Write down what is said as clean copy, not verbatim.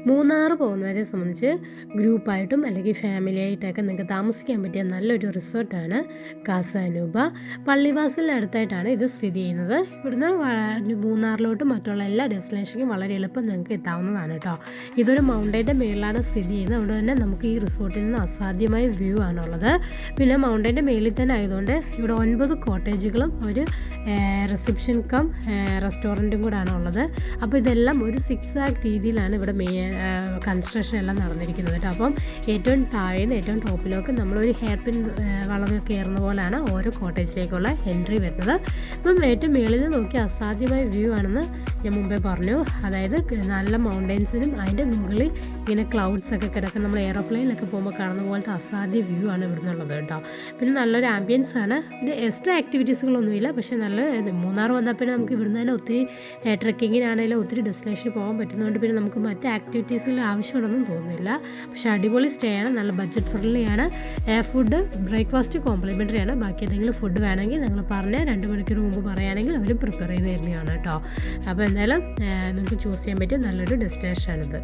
മൂന്നാർ പോകുന്നവരെ സംബന്ധിച്ച് ഗ്രൂപ്പായിട്ടും അല്ലെങ്കിൽ ഫാമിലി ആയിട്ടൊക്കെ നിങ്ങൾക്ക് താമസിക്കാൻ പറ്റിയ നല്ലൊരു റിസോർട്ടാണ് കാസാനൂബ. പള്ളിവാസലിന് അടുത്തായിട്ടാണ് ഇത് സ്ഥിതി ചെയ്യുന്നത്. ഇവിടുന്ന് മൂന്നാറിലോട്ടും മറ്റുള്ള എല്ലാ ഡെസ്റ്റിനേഷനും വളരെ എളുപ്പം നിങ്ങൾക്ക് എത്താവുന്നതാണ് കേട്ടോ. ഇതൊരു മൗണ്ടൈൻ്റെ മേളിലാണ് സ്ഥിതി ചെയ്യുന്നത്. അതുകൊണ്ട് തന്നെ നമുക്ക് ഈ റിസോർട്ടിൽ നിന്ന് അസാധ്യമായ വ്യൂ ആണുള്ളത്. പിന്നെ മൗണ്ടൈൻ്റെ മേളിൽ തന്നെ ആയതുകൊണ്ട് ഇവിടെ 9 കോട്ടേജുകളും ഒരു റിസപ്ഷൻ കം റെസ്റ്റോറൻറ്റും കൂടാണ് ഉള്ളത്. അപ്പോൾ ഇതെല്ലാം ഒരു 6 ആക്ട് രീതിയിലാണ് ഇവിടെ കൺസ്ട്രക്ഷൻ എല്ലാം നടന്നിരിക്കുന്നത് കേട്ടോ. അപ്പം ഏറ്റവും താഴേന്ന് ഏറ്റവും ടോപ്പിലേക്ക് നമ്മളൊരു ഹെയർ പിൻ വളവ് കയറുന്ന പോലെയാണ് ഓരോ കോട്ടേജിലേക്കുള്ള എൻട്രി വരുന്നത്. അപ്പം ഏറ്റവും മേളിൽ നോക്കി അസാധ്യമായ വ്യൂ ആണെന്ന് ഞാൻ മുമ്പേ പറഞ്ഞു. അതായത് നല്ല മൗണ്ടൻസിനും അതിൻ്റെ മുകളിൽ ഇങ്ങനെ ക്ലൗഡ്സ് ഒക്കെ കിടക്കും. നമ്മൾ എയറോപ്ലെയിനിലൊക്കെ പോകുമ്പോൾ കാണുന്ന പോലത്തെ അസാധ്യ വ്യൂ ആണ് ഇവിടെ നിന്നുള്ളത് കേട്ടോ. പിന്നെ നല്ലൊരു ആംബിയൻസ് ആണ്. പിന്നെ എക്സ്ട്രാ ആക്ടിവിറ്റീസുകളൊന്നുമില്ല. പക്ഷേ നല്ല മൂന്നാർ വന്നാൽ പിന്നെ നമുക്ക് ഇവിടുന്ന് തന്നെ ഒത്തിരി ട്രെക്കിങ്ങിനാണെങ്കിലും ഒത്തിരി ഡെസ്റ്റിനേഷനിൽ പോകാൻ പറ്റുന്നതുകൊണ്ട് പിന്നെ നമുക്ക് മറ്റ് ആക്ടിവിറ്റീസിൽ ആവശ്യമുണ്ടെന്നും തോന്നുന്നില്ല. പക്ഷേ അടിപൊളി സ്റ്റേ ആണ്, നല്ല ബഡ്ജറ്റ് ഫ്രണ്ട്ലി ആണ്. ഫുഡ് ബ്രേക്ക്ഫാസ്റ്റ് കോംപ്ലിമെൻ്ററി ആണ്. ബാക്കി എന്തെങ്കിലും ഫുഡ് വേണമെങ്കിൽ നിങ്ങൾ പറഞ്ഞാൽ 2 മണിക്കൂർ മുമ്പ് പറയുകയാണെങ്കിൽ അവർ പ്രിപ്പയർ ചെയ്ത് തരുന്നതാണ് കേട്ടോ. അപ്പോൾ എന്തായാലും നിങ്ങൾക്ക് ചൂസ് ചെയ്യാൻ പറ്റിയ നല്ലൊരു ഡെസ്റ്റിനേഷനാണിത്.